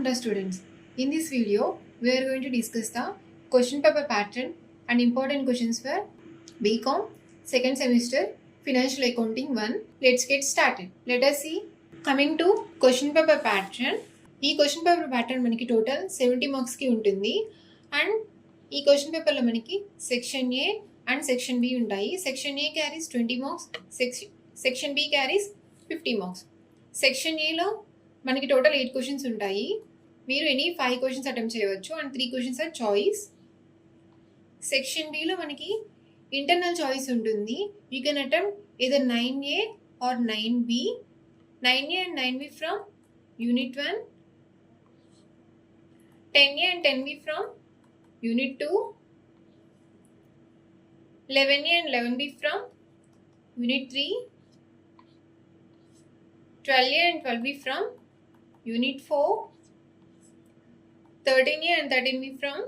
Ready.Andhra students. In this video, we are going to discuss the question paper pattern and important questions for BCom second semester Financial Accounting 1. Let's get started. Let us see. Coming to question paper pattern. ఈ question paper pattern మనకి total 70 మార్క్స్కి ఉంటుంది and ఈ question పేపర్లో మనకి section A and section B ఉంటాయి. Section A carries 20 marks, section B carries 50 marks. Section ఏలో మనకి టోటల్ 8 క్వశ్చన్స్ ఉంటాయి. మీరు ఎనీ 5 క్వశ్చన్స్ అటెంప్ట్ చేయవచ్చు and 3 questions are choice. Section బిలో మనకి ఇంటర్నల్ చాయిస్ ఉంటుంది. You can attempt either 9A or 9B. 9A and 9B from Unit 1, 10A and 10B from Unit 2, 11A and 11B from Unit 3, 12A and 12B from Unit 4, 13A and 13B from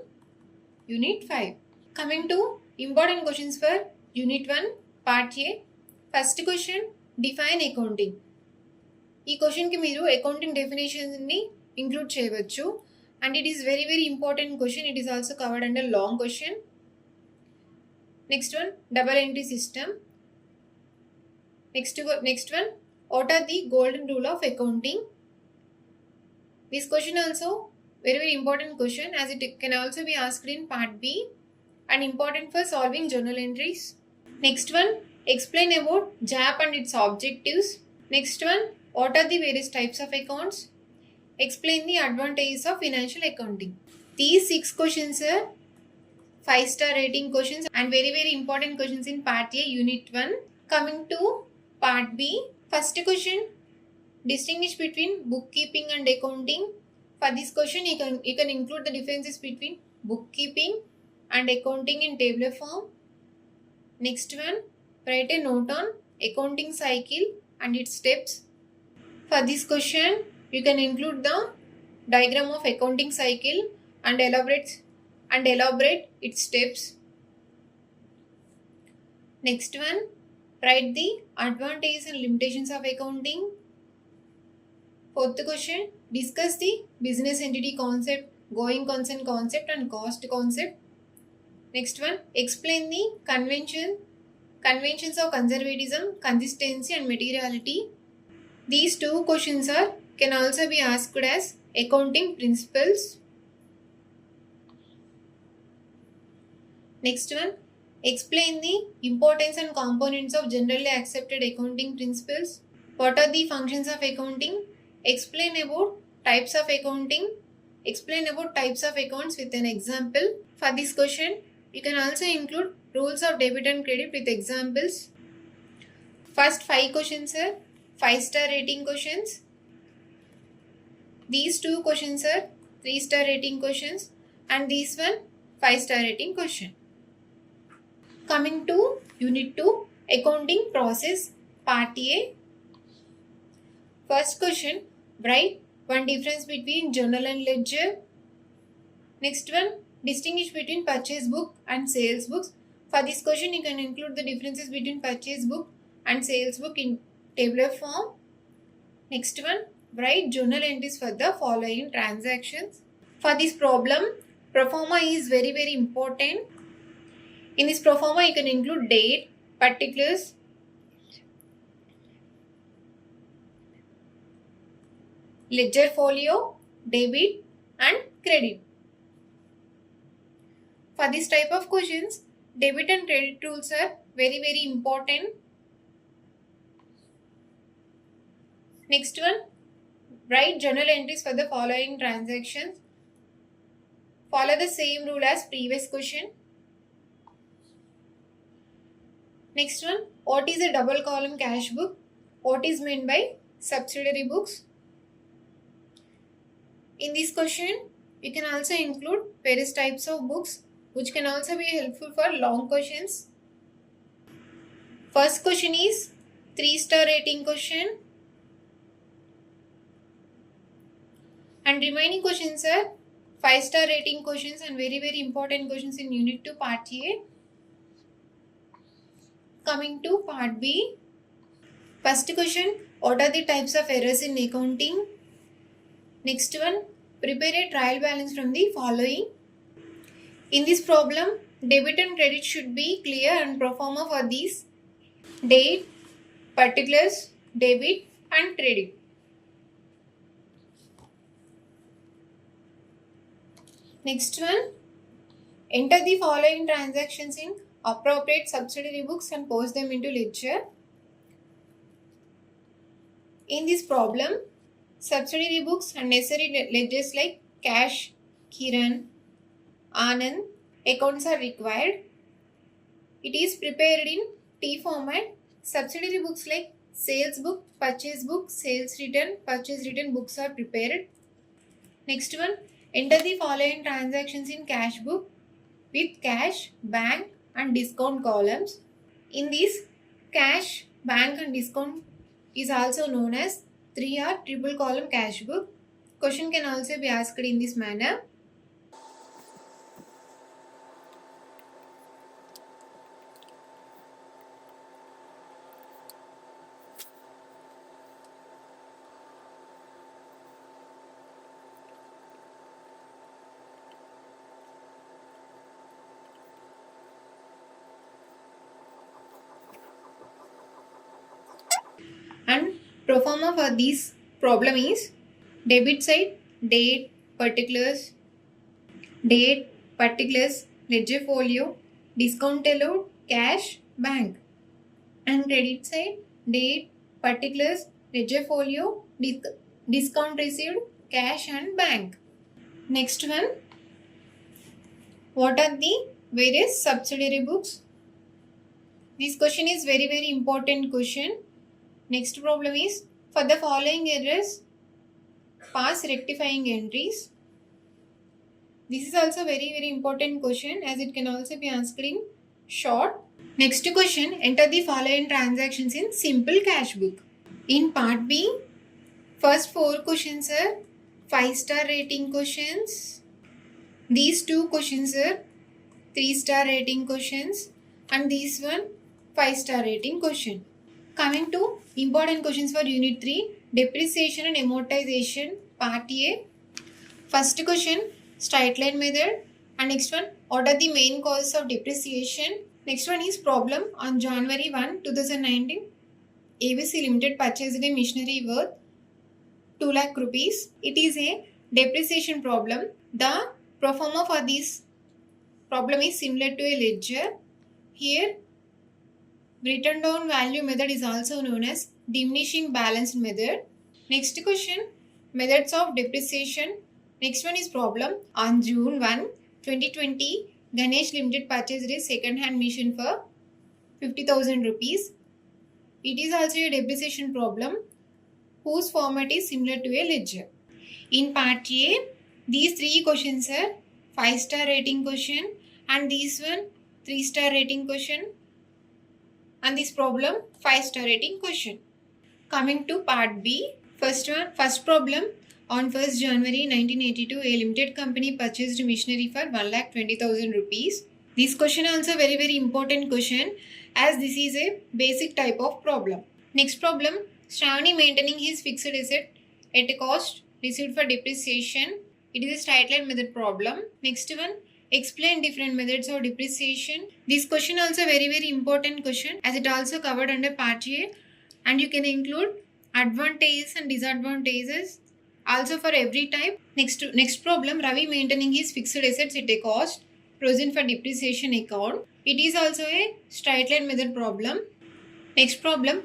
Unit 5. Coming to important questions for Unit 1, Part A. First question, define accounting. ఈ క్వశ్చన్కి మీరు accounting డెఫినేషన్ని include చేయవచ్చు and it is very very important question. It is also covered under long question. Next one, double entry system. Next one, what are the golden rule of accounting? This question also very very important question as it can also be asked in part B and important for solving journal entries. Next one, explain about JAP and its objectives. Next one, what are the various types of accounts? Explain the advantages of financial accounting. These 6 questions are 5-star rating questions and very very important questions in part A, Unit 1. Coming to part B, first question, distinguish between bookkeeping and accounting. For this question, you can include the differences between bookkeeping and accounting in tabular form. Next one, write a note on accounting cycle and its steps. For this question, you can include the diagram of accounting cycle and elaborate its steps. Next one, write the advantages and limitations of accounting. Fourth question, discuss the business entity concept, going concern concept and cost concept. Next one, explain the conventions of conservatism, consistency and materiality. These 2 questions can also be asked as accounting principles. Next one, explain the importance and components of generally accepted accounting principles. What are the functions of accounting? Explain about types of accounting. Explain about types of accounts with an example. For this question, you can also include rules of debit and credit with examples. First 5 questions are 5-star rating questions. These 2 questions are 3-star rating questions and this one 5-star rating question. Coming to Unit 2, accounting process, Part A. First question, write one difference between journal and ledger. Next one, distinguish between purchase book and sales books. For this question, you can include the differences between purchase book and sales book in tabular form. Next one, write journal entries for the following transactions. For this problem, proforma is very very important. In this proforma, you can include date, particulars, ledger folio, debit and credit. For this type of questions, debit and credit rules are very very important. Next one, write journal entries for the following transactions. Follow the same rule as previous question. Next one, what is a double column cash book? What is meant by subsidiary books? In this question, you can also include various types of books which can also be helpful for long questions. First question is 3-star rating question. And remaining questions are 5-star rating questions and very very important questions in Unit 2 Part A. Coming to Part B. First question, what are the types of errors in accounting? Next one, Prepare a trial balance from the following. In this problem, debit and credit should be clear and pro forma for these: date, particulars, debit and credit. Next one, enter the following transactions in appropriate subsidiary books and post them into ledger. In this problem, subsidiary books and necessary ledgers like cash, Kiran, Anand accounts are required. It is prepared in T format. Subsidiary books like sales book, purchase book, sales return, purchase return books are prepared. Next one, enter the following transactions in cash book with cash, bank and discount columns. In this, cash, bank and discount is also known as 3 or triple column cash book. Question can also be asked in this manner. And pro forma for this problem is debit side date, particulars, ledger folio, discount allowed, cash, bank. And credit side date, particulars, ledger folio, discount received, cash and bank. Next one, what are the various subsidiary books? This question is very important question. Next problem is, for the following errors, pass rectifying entries. This is also very important question as it can also be asked in short. Next question, enter the following transactions in simple cash book. In part B, first 4 questions are 5-star rating questions. These 2 questions are 3-star rating questions and this one 5-star rating question. Coming to important questions for Unit 3, depreciation and amortization, Part A. First question, straight line method. And next one, what are the main causes of depreciation? Next one is problem on January 1, 2019. ABC Limited purchased a machinery worth 2 lakh rupees. It is a depreciation problem. The pro forma for this problem is similar to a ledger. Here, written down value method is also known as diminishing balance method. Next question, methods of depreciation. Next one is problem on June 1, 2020, Ganesh Limited purchased a second-hand machine for 50,000 rupees. It is also a depreciation problem whose format is similar to a ledger. In part A, these 3 questions are 5-star rating question and this one 3-star rating question and this problem 5-star rating question. Coming to part B, first problem on 1st January 1982, a limited company purchased machinery for 1,20,000 rupees. This question also very important question as this is a basic type of problem. Next problem, Shravani maintaining his fixed asset at a cost received for depreciation. It is a straight line method problem. Next one, explain different methods of depreciation. This question also very important question as it also covered under part A and you can include advantages and disadvantages also for every type. Next problem, Ravi maintaining his fixed assets at a cost present for depreciation account. It is also a straight line method problem. Next problem,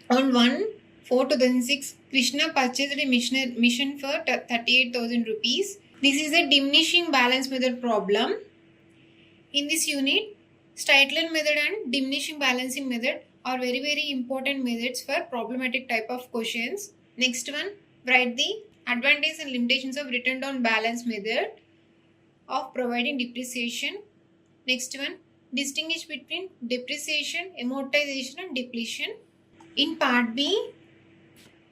on 1/4/2006, Krishna purchased a mission for 38,000 rupees. This is a diminishing balance method problem. In this unit, straight line method and diminishing balancing method are very important methods for problematic type of questions. Next one, write the advantages and limitations of written down balance method of providing depreciation. Next one, distinguish between depreciation, amortization and depletion. In part B,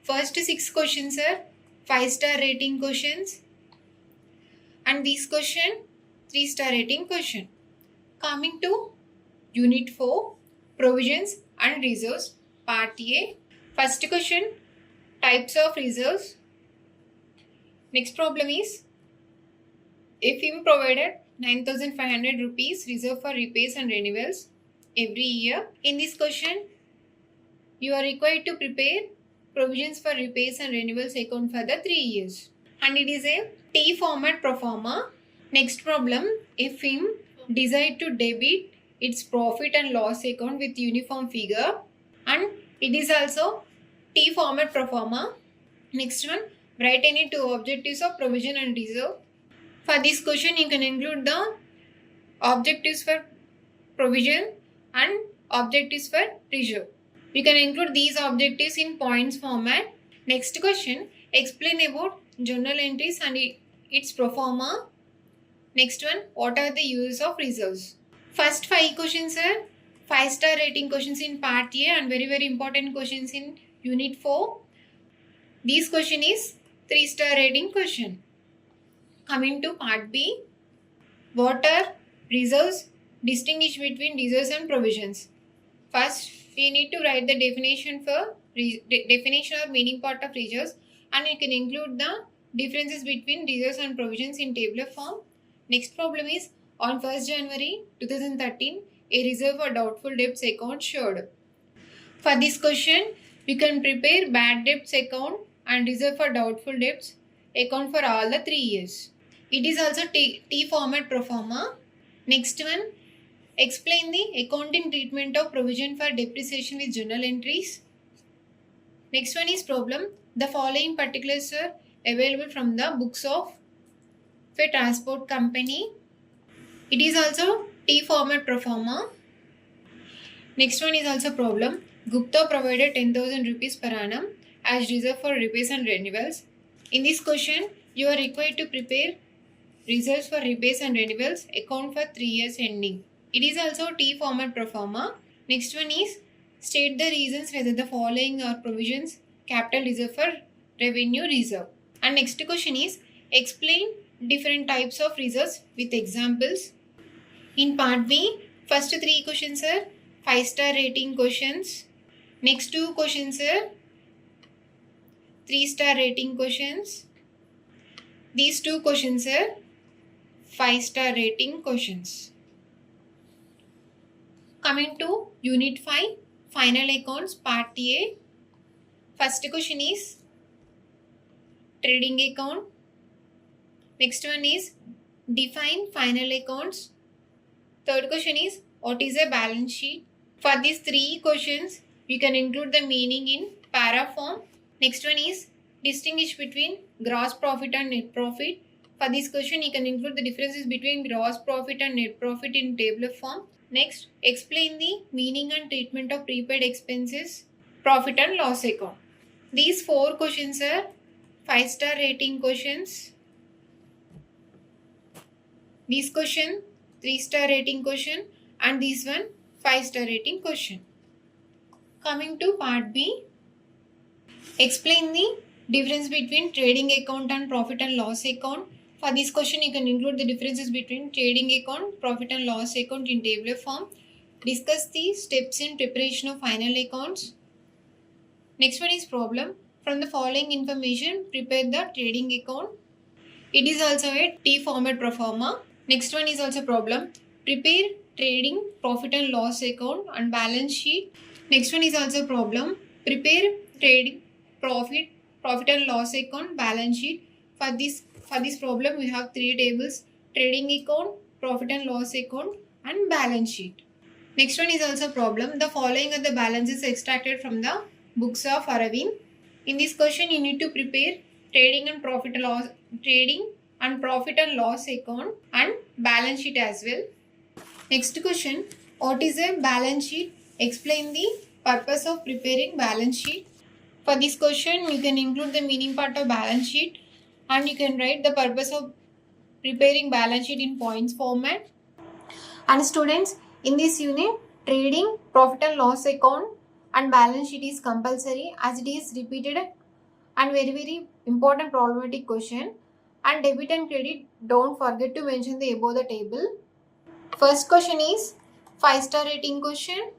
first 6 questions are 5-star rating questions and this question 3-star rating question. Coming to Unit 4, provisions and reserves, Part A. First question, types of reserves. Next problem is, a firm provided 9,500 rupees reserved for repairs and renewals every year. In this question, you are required to prepare provisions for repairs and renewals account for the 3 years. And it is a T format pro forma. Next problem, a firm desired to debit its profit and loss account with uniform figure, and it is also T format pro forma. Next one, write any two objectives of provision and reserve. For this question, you can include the objectives for provision and objectives for reserve. You can include these objectives in points format. Next question, explain about journal entries and its pro forma. Next one, what are the uses of reserves? First 5 questions are 5-star rating questions in part A and very important questions in unit 4. This question is 3-star rating question. Coming to part B, what are reserves? Distinguish between reserves and provisions. First, we need to write the definition or meaning part of reserves, and you can include the differences between reserves and provisions in tabular form. Next problem is, on 1st January 2013, a reserve for doubtful debts account showed. For this question, we can prepare bad debts account and reserve for doubtful debts account for all the 3 years. It is also T format pro forma. Next one, explain the accounting treatment of provision for depreciation with journal entries. Next one is problem. The following particulars are available from the books of a transport company. It is also T format pro forma. Next one is also problem. Gupta provided 10,000 rupees per annum as reserve for repairs and renewals. In this question, you are required to prepare reserves for repairs and renewals account for 3 years ending. It is also T format pro forma. Next one is, state the reasons whether the following are provisions capital reserve for revenue reserve. And next question is, explain different types of reserves with examples. In part B, first 3 questions are 5-star rating questions. Next 2 questions are 3-star rating questions. These 2 questions are 5-star rating questions. Coming to Unit 5, Final Accounts, Part A. First question is Trading Account. Next one is Define Final Accounts. Third question is, what is a balance sheet? For these 3 questions, we can include the meaning in para form. Next one is, distinguish between gross profit and net profit. For this question, you can include the differences between gross profit and net profit in tabular form. Next, explain the meaning and treatment of prepaid expenses, profit and loss account. These 4 questions are 5-star rating questions. This question, 3-star rating question, and this one, 5-star rating question. Coming to part B, explain the difference between trading account and profit and loss account. For this question, you can include the differences between trading account, profit and loss account in tabular form. Discuss the steps in preparation of final accounts. Next one is problem. From the following information, prepare the trading account. It is also a T format pro forma. Next one is also problem. Prepare trading, profit and loss account and balance sheet. Next one is also problem. Prepare trading, profit and loss account, balance sheet. For this problem, we have 3 tables: trading account, profit and loss account, and balance sheet. Next one is also problem. The following are the balances extracted from the books of Aravind. In this question, you need to prepare trading and profit and loss account and balance sheet as well. Next question, what is a balance sheet? Explain the purpose of preparing balance sheet. For this question, you can include the meaning part of balance sheet and you can write the purpose of preparing balance sheet in points format. And students, in this unit, trading, profit and loss account and balance sheet is compulsory as it is repeated and very important problematic question. And debit and credit, don't forget to mention the above the table. First question is 5-star rating question.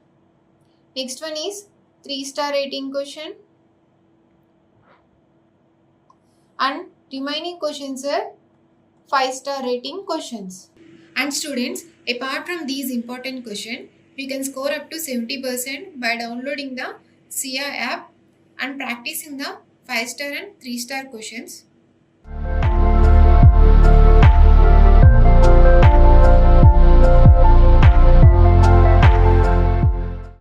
Next one is 3-star rating question. And Remaining questions are 5-star rating questions. And students, apart from these important questions, we can score up to 70% by downloading the SIA app and practicing the 5-star and 3-star questions.